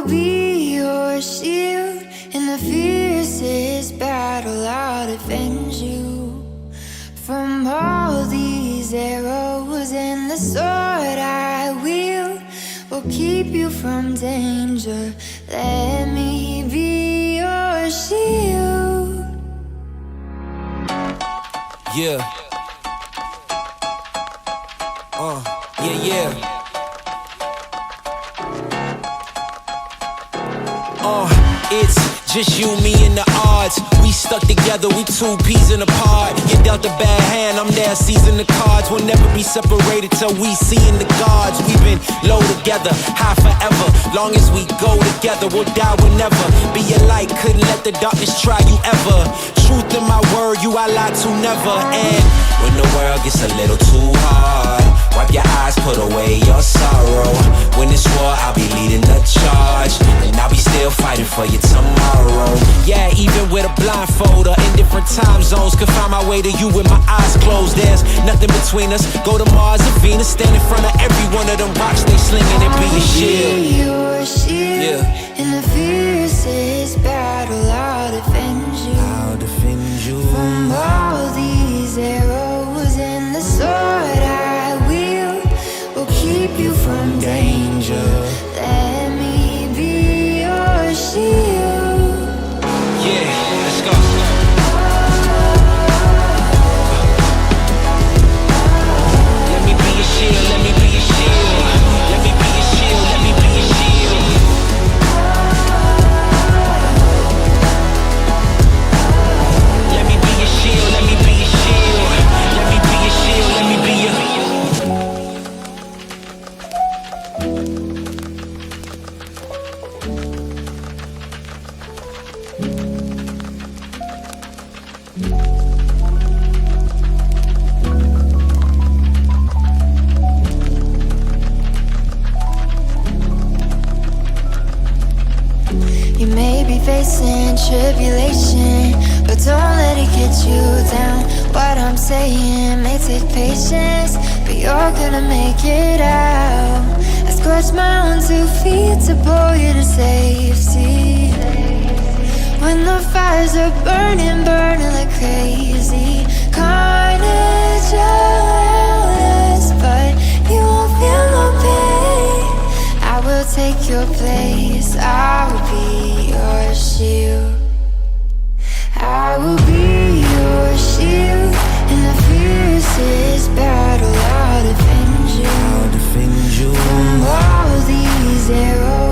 will be your shield in the fiercest battle. I'll defend you from all these arrows, and the sword I wield will keep you from danger. Let me be your shield. Yeah. Yeah. It's just you, me, and the odds. We stuck together, we two peas in a pod. You dealt a bad hand, I'm there seizing the cards. We'll never be separated till we seeing the gods. We've been low together, high forever. Long as we go together, we'll die whenever. Be a light, couldn't let the darkness try you ever. Truth in my word, you I lie to never. And when the world gets a little too hard, wipe your eyes, put away your sorrow. When it's war, I'll be leading the charge, and I'll be still fighting for you tomorrow. Yeah, even with a blindfold or in different time zones, could find my way to you with my eyes closed. There's nothing between us. Go to Mars or Venus, stand in front of every one of them rocks they slinging and be your shield. Be your shield in the fiercest battle. I'll defend you. I'll defend you from all these arrows, and the sword I wield will keep you from danger. Let me be your shield. Yeah, let's go. Let me be your shield, let me be your shield. Let me be your shield, let me be your shield. Let me be your shield, let me be your shield. Let me be your shield, let me be your. You may be facing tribulation, but don't let it get you down. What I'm saying may take patience, but you're gonna make it out. I scratched my own 2 feet to pull you to safety. When the fires are burning, burning like crazy, carnage around us, but you won't feel no pain. I will take your place, I will be your shield. I will be your shield in the fiercest battle. I'll defend you, I'll defend you from all these arrows.